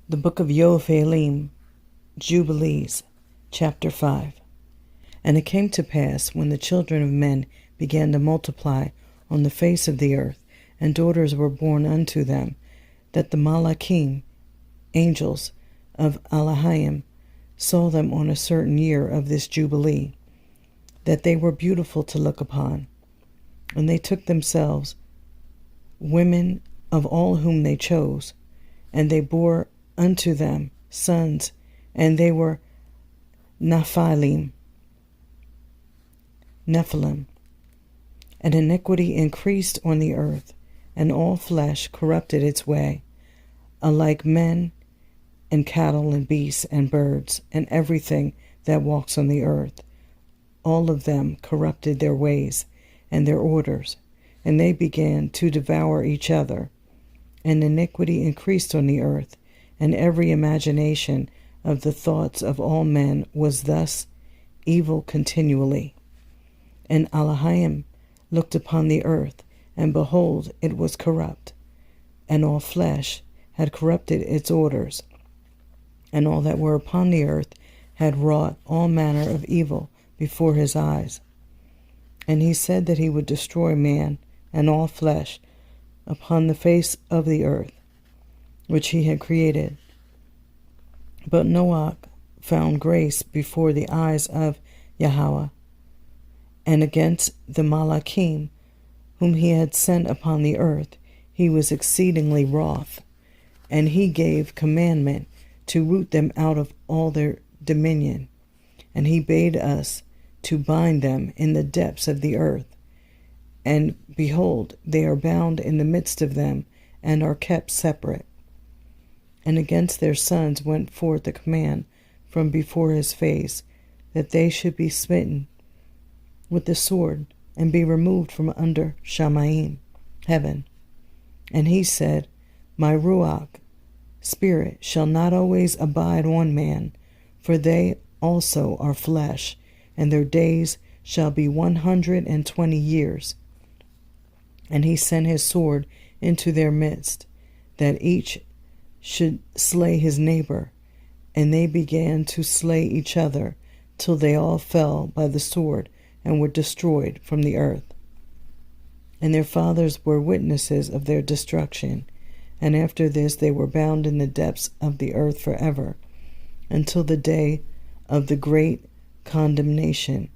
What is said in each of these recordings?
The book of Yoveliym, Jubilees, chapter 5. And it came to pass, when the children of men began to multiply on the face of the earth, and daughters were born unto them, that the Malachim, angels of Elohim, saw them on a certain year of this Jubilee, that they were beautiful to look upon. And they took themselves women of all whom they chose, and they bore unto them sons, and they were Nephilim. And iniquity increased on the earth, and all flesh corrupted its way, alike men and cattle and beasts and birds, and everything that walks on the earth. All of them corrupted their ways and their orders, and they began to devour each other. And iniquity increased on the earth, and every imagination of the thoughts of all men was thus evil continually. And Elohim looked upon the earth, and behold, it was corrupt, and all flesh had corrupted its orders, and all that were upon the earth had wrought all manner of evil before his eyes. And he said that he would destroy man and all flesh upon the face of the earth, which he had created. But Noah found grace before the eyes of Yahweh, and against the Malachim, whom he had sent upon the earth, he was exceedingly wroth, and he gave commandment to root them out of all their dominion. And he bade us to bind them in the depths of the earth. And behold, they are bound in the midst of them, and are kept separate. And against their sons went forth a command from before his face, that they should be smitten with the sword, and be removed from under Shamayim, heaven. And he said, My Ruach, spirit, shall not always abide on man, for they also are flesh, and their days shall be 120 years. And he sent his sword into their midst, that each should slay his neighbor. And they began to slay each other, till they all fell by the sword, and were destroyed from the earth. And their fathers were witnesses of their destruction. And after this they were bound in the depths of the earth forever, until the day of the great condemnation,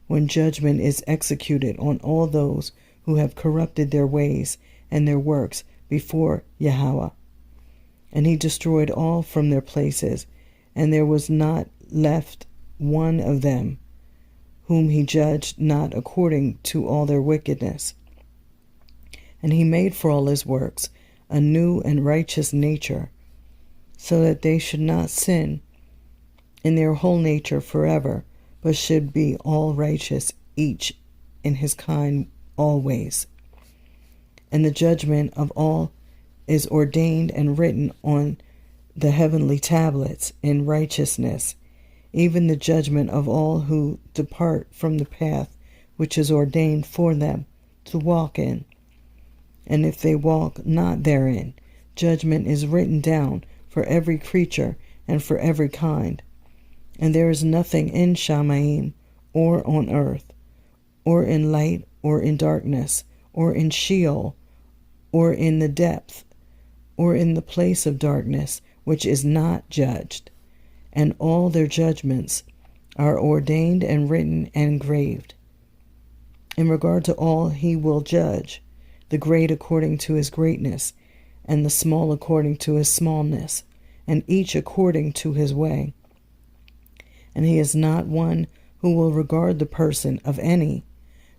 when judgment is executed on all those who have corrupted their ways and their works before Yahweh. And he destroyed all from their places, and there was not left one of them whom he judged not according to all their wickedness. And he made for all his works a new and righteous nature, so that they should not sin in their whole nature forever, but should be all righteous, each in his kind always. And the judgment of all is ordained and written on the heavenly tablets in righteousness, even the judgment of all who depart from the path which is ordained for them to walk in. And if they walk not therein, judgment is written down for every creature and for every kind. And there is nothing in Shamayim, or on earth, or in light, or in darkness, or in Sheol, or in the depth, or in the place of darkness, which is not judged. And all their judgments are ordained and written and engraved. In regard to all he will judge, the great according to his greatness, and the small according to his smallness, and each according to his way. And he is not one who will regard the person of any,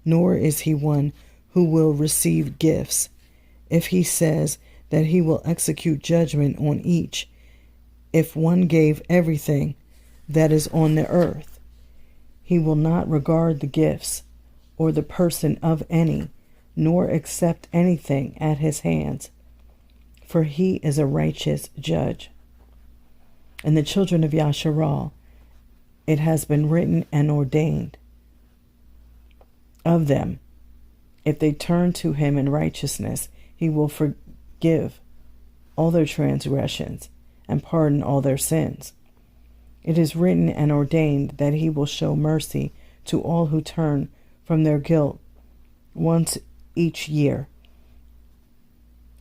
nor is he one who will receive gifts. If he says that he will execute judgment on each, if one gave everything that is on the earth, he will not regard the gifts or the person of any, nor accept anything at his hands, for he is a righteous judge. And the children of Yasharal, it has been written and ordained of them, if they turn to him in righteousness, he will forgive all their transgressions, and pardon all their sins. It is written and ordained that he will show mercy to all who turn from their guilt once each year.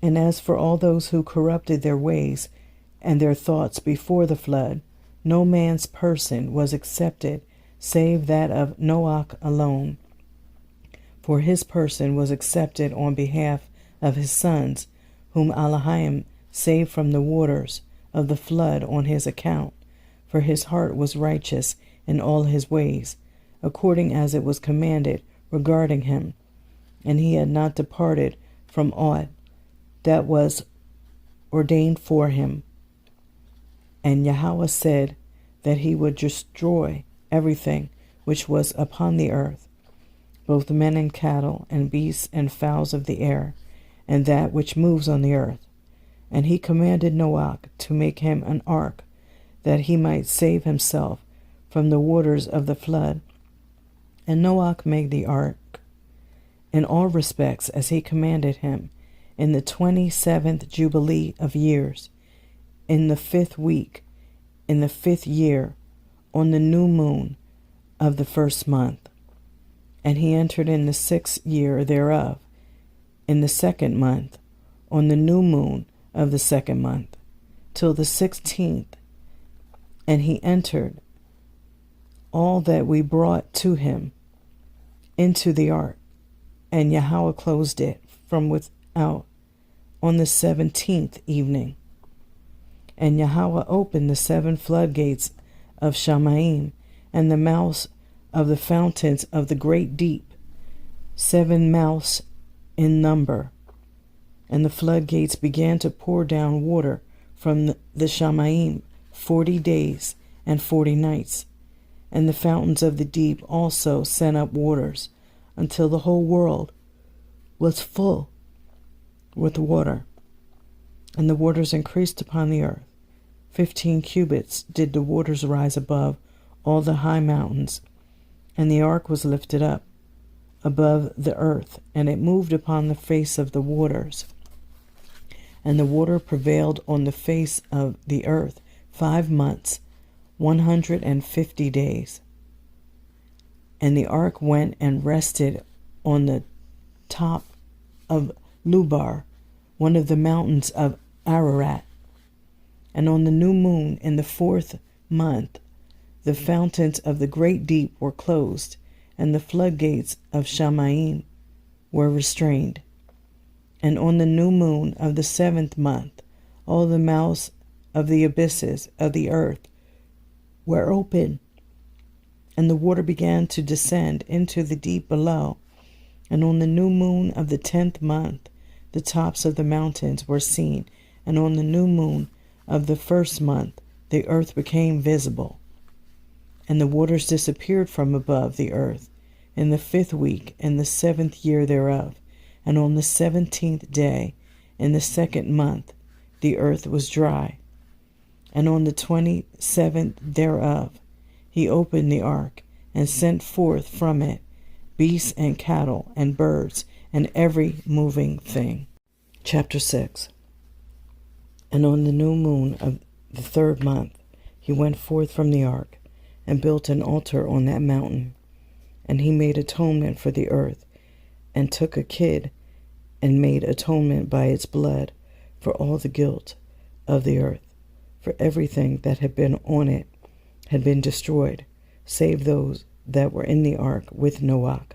And as for all those who corrupted their ways and their thoughts before the flood, no man's person was accepted save that of Noah alone. For his person was accepted on behalf of his sons, whom Elohim saved from the waters of the flood on his account. For his heart was righteous in all his ways, according as it was commanded regarding him, and he had not departed from aught that was ordained for him. And Yahweh said that he would destroy everything which was upon the earth, both men and cattle and beasts and fowls of the air, and that which moves on the earth. And he commanded Noah to make him an ark, that he might save himself from the waters of the flood. And Noah made the ark in all respects as he commanded him, in the 27th Jubilee of years, in the 5th week, in the 5th year, on the new moon of the 1st month. And he entered in the 6th year thereof, in the 2nd month, on the new moon of the 2nd month, till the 16th. And he entered all that we brought to him into the ark, and Yahweh closed it from without on the 17th evening. And Yahweh opened the 7 floodgates of Shamayim, and the mouths of the fountains of the great deep, 7 mouths in number. And the floodgates began to pour down water from the Shamayim 40 days and 40 nights. And the fountains of the deep also sent up waters, until the whole world was full with water. And the waters increased upon the earth. 15 cubits did the waters rise above all the high mountains. And the ark was lifted up above the earth, and it moved upon the face of the waters. And the water prevailed on the face of the earth 5 months, 150 days. And the ark went and rested on the top of Lubar, one of the mountains of Ararat. And on the new moon in the 4th month, the fountains of the great deep were closed, and the floodgates of Shamayim were restrained. And on the new moon of the 7th month, all the mouths of the abysses of the earth were open, and the water began to descend into the deep below. And on the new moon of the 10th month, the tops of the mountains were seen, and on the new moon of the 1st month, the earth became visible. And the waters disappeared from above the earth in the 5th week, in the 7th year thereof. And on the 17th day, in the 2nd month, the earth was dry. And on the 27th thereof, he opened the ark, and sent forth from it beasts and cattle and birds and every moving thing. Chapter 6. And on the new moon of the 3rd month, he went forth from the ark, and built an altar on that mountain. And he made atonement for the earth, and took a kid, and made atonement by its blood for all the guilt of the earth. For everything that had been on it had been destroyed, save those that were in the ark with Noah.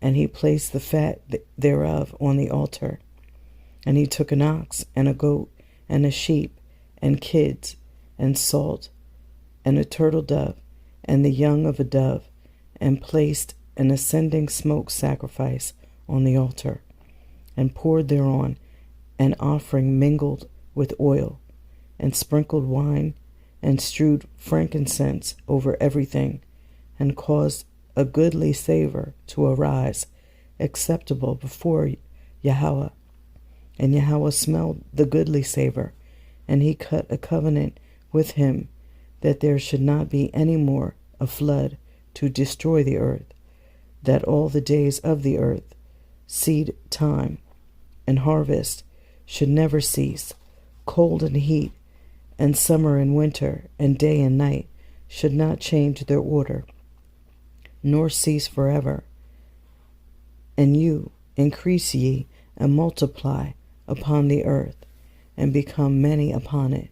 And he placed the fat thereof on the altar. And he took an ox, and a goat, and a sheep, and kids, and salt, and a turtle dove, and the young of a dove, and placed an ascending smoke sacrifice on the altar, and poured thereon an offering mingled with oil, and sprinkled wine, and strewed frankincense over everything, and caused a goodly savor to arise, acceptable before Yahweh. And Yahweh smelled the goodly savor, and he cut a covenant with him, that there should not be any more a flood to destroy the earth, that all the days of the earth, seed time and harvest, should never cease, cold and heat, and summer and winter, and day and night should not change their order, nor cease forever. And you increase ye and multiply upon the earth, and become many upon it,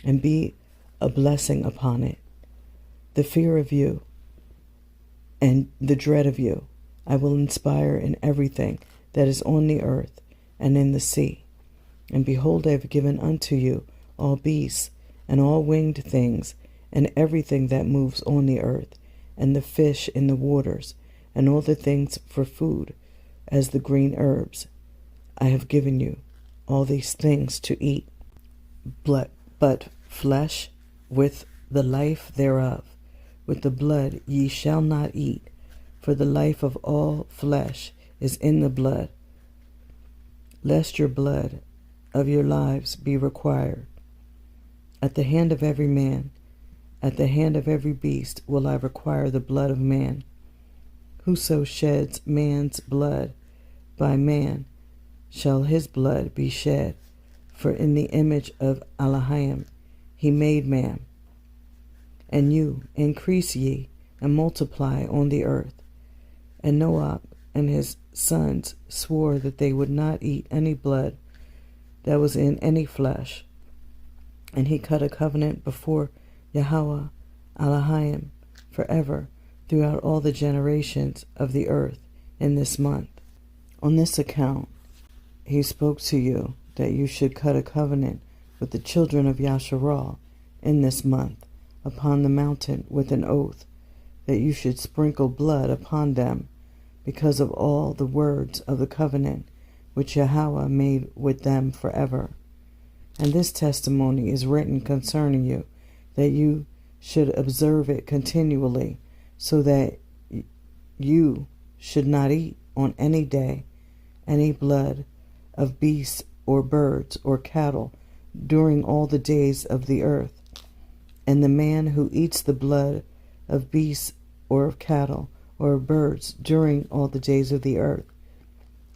and be a blessing upon it. The fear of you and the dread of you I will inspire in everything that is on the earth and in the sea. And behold, I have given unto you all beasts, and all winged things, and everything that moves on the earth, and the fish in the waters, and all the things for food, as the green herbs. I have given you all these things to eat, but flesh with the life thereof, with the blood ye shall not eat, for the life of all flesh is in the blood, lest your blood of your lives be required. At the hand of every man, at the hand of every beast will I require the blood of man. Whoso sheds man's blood, by man shall his blood be shed, for in the image of Elohim he made man. And you increase ye and multiply on the earth. And Noah and his sons swore that they would not eat any blood that was in any flesh. And he cut a covenant before Yahweh Elohim forever throughout all the generations of the earth in this month. On this account he spoke to you that you should cut a covenant with the children of Yasharal in this month upon the mountain with an oath, that you should sprinkle blood upon them because of all the words of the covenant which Yahweh made with them forever. And this testimony is written concerning you, that you should observe it continually, so that you should not eat on any day any blood of beasts or birds or cattle during all the days of the earth. And the man who eats the blood of beasts or of cattle or of birds during all the days of the earth,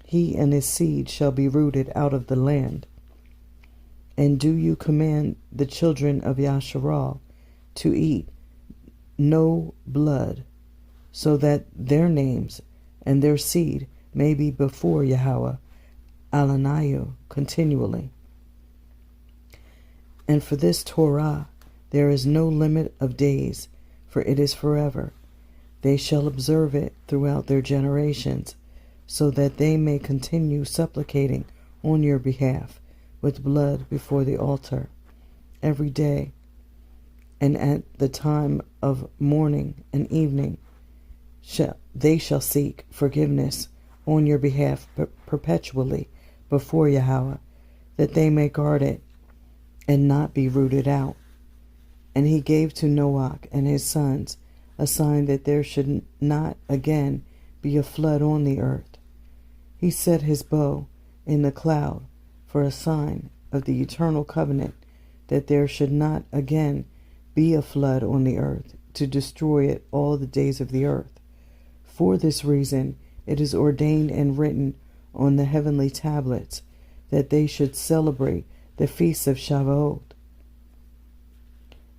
he and his seed shall be rooted out of the land. And do you command the children of Yasharal to eat no blood, so that their names and their seed may be before Yahweh Alanayu continually. And for this Torah there is no limit of days, for it is forever. They shall observe it throughout their generations, so that they may continue supplicating on your behalf with blood before the altar every day, and at the time of morning and evening they shall seek forgiveness on your behalf perpetually before Yahweh, that they may guard it and not be rooted out. And he gave to Noah and his sons a sign that there should not again be a flood on the earth. He set his bow in the cloud for a sign of the eternal covenant, that there should not again be a flood on the earth to destroy it all the days of the earth. For this reason it is ordained and written on the heavenly tablets that they should celebrate the feast of Shavuot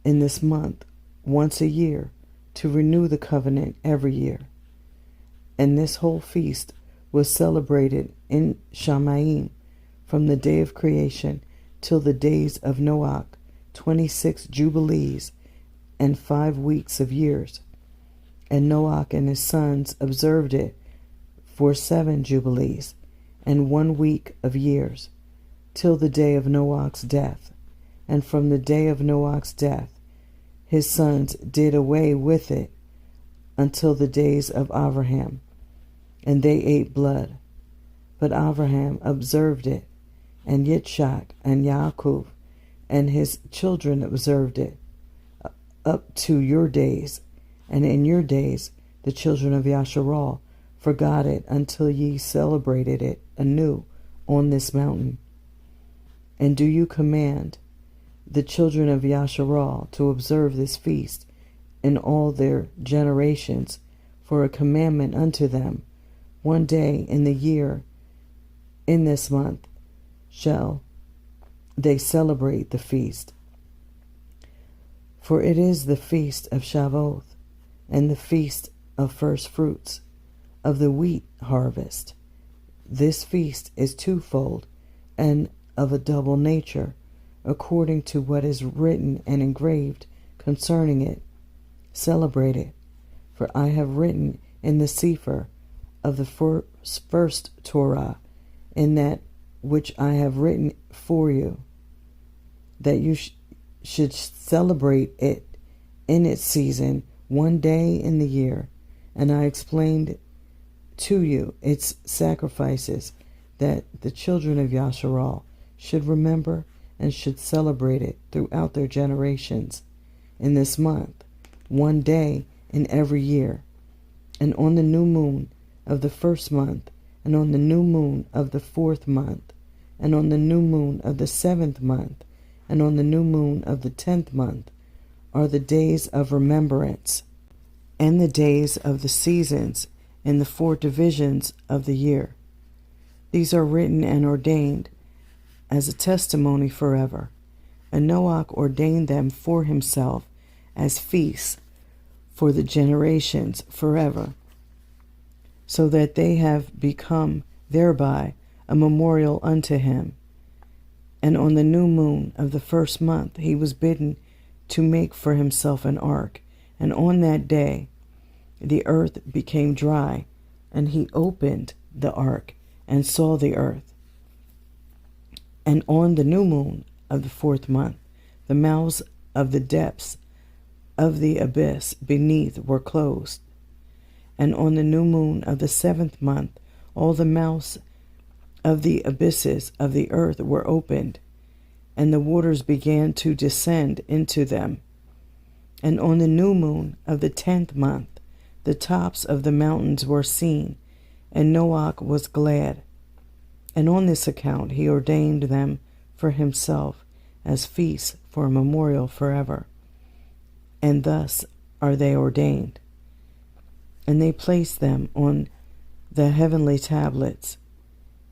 in this month once a year, to renew the covenant every year. And this whole feast was celebrated in Shamayim from the day of creation till the days of Noah, 26 Jubilees and 5 weeks of years. And Noah and his sons observed it for 7 Jubilees and 1 week of years, till the day of Noah's death. And from the day of Noah's death his sons did away with it until the days of Abraham, and they ate blood. But Abraham observed it, and Yitzchak and Yaakov and his children observed it up to your days. And in your days the children of Yasharal forgot it until ye celebrated it anew on this mountain. And do you command the children of Yasharal to observe this feast in all their generations for a commandment unto them? One day in the year, in this month, shall they celebrate the feast. For it is the feast of Shavuot, and the feast of first fruits of the wheat harvest. This feast is twofold and of a double nature, according to what is written and engraved concerning it. Celebrate it, for I have written in the Sefer of the first Torah, in that which I have written for you, that you should celebrate it in its season, one day in the year. And I explained to you its sacrifices, that the children of Yasharal should remember and should celebrate it throughout their generations in this month, one day in every year, and on the new moon of the first month, and on the new moon of the fourth month, and on the new moon of the seventh month, and on the new moon of the 10th month, are the days of remembrance, and the days of the seasons in the 4 divisions of the year. These are written and ordained as a testimony forever. And Noach ordained them for himself as feasts for the generations forever, so that they have become thereby a memorial unto him. And on the new moon of the first month he was bidden to make for himself an ark. And on that day the earth became dry, and he opened the ark and saw the earth. And on the new moon of the 4th month the mouths of the depths of the abyss beneath were closed. And on the new moon of the 7th month all the mouths of the abysses of the earth were opened, and the waters began to descend into them. And on the new moon of the 10th month the tops of the mountains were seen, and Noach was glad. And on this account he ordained them for himself as feasts for a memorial forever. And thus are they ordained. And they placed them on the heavenly tablets.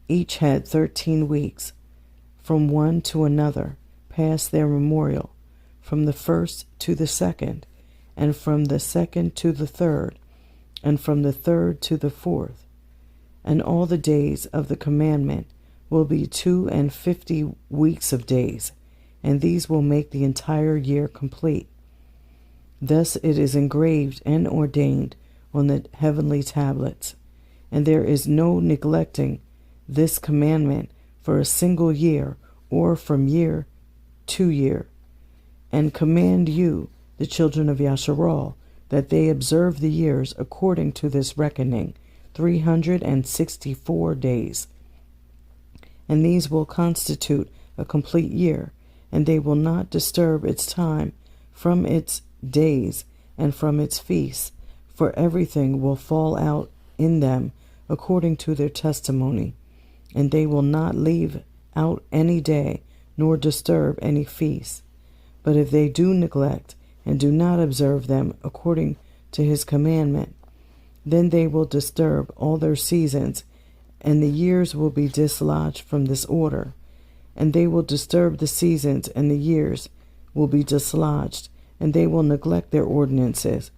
Each had 13 weeks, from one to another, past their memorial, from the first to the second, and from the second to the third, and from the third to the fourth. And all the days of the commandment will be 52 weeks of days, and these will make the entire year complete. Thus it is engraved and ordained on the heavenly tablets, and there is no neglecting this commandment for a single year, or from year to year. And command you, the children of Yasharal, that they observe the years according to this reckoning, 364 days. And these will constitute a complete year, and they will not disturb its time from its days and from its feasts, for everything will fall out in them according to their testimony. And they will not leave out any day, nor disturb any feast. But if they do neglect and do not observe them according to his commandment, then they will disturb all their seasons, and the years will be dislodged from this order. And they will disturb the seasons, and the years will be dislodged, and they will neglect their ordinances.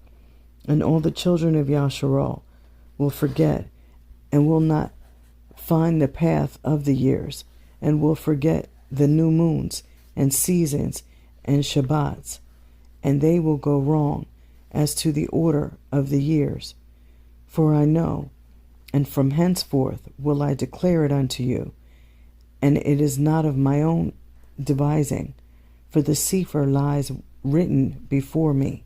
And all the children of Yasharal will forget, and will not find the path of the years, and will forget the new moons and seasons and Shabbats, and they will go wrong as to the order of the years. For I know, and from henceforth will I declare it unto you, and it is not of my own devising, for the Sefer lies written before me,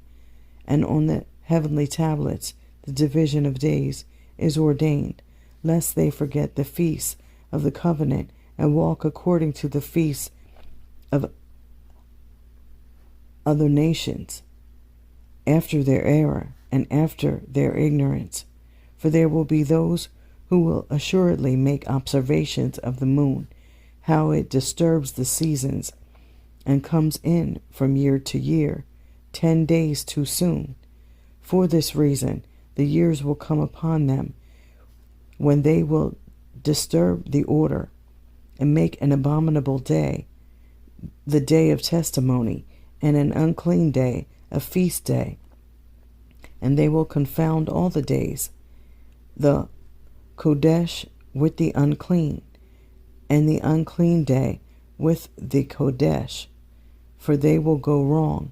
and on the heavenly tablets the division of days is ordained, lest they forget the feasts of the covenant, and walk according to the feasts of other nations, after their error and after their ignorance. For there will be those who will assuredly make observations of the moon, how it disturbs the seasons, and comes in from year to year, 10 days too soon. For this reason the years will come upon them, when they will disturb the order, and make an abominable day, the day of testimony, and an unclean day, a feast day. And they will confound all the days, the Kodesh with the unclean, and the unclean day with the Kodesh, for they will go wrong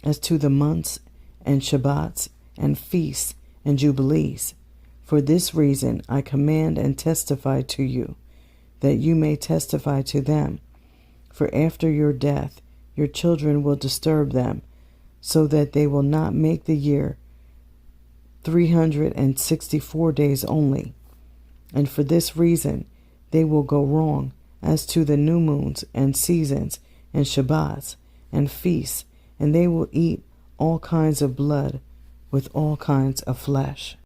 as to the months and Shabbats and feasts and Jubilees. For this reason I command and testify to you, that you may testify to them. For after your death your children will disturb them, so that they will not make the year 364 days only. And for this reason they will go wrong as to the new moons and seasons and Shabbats and feasts, and they will eat all kinds of blood with all kinds of flesh.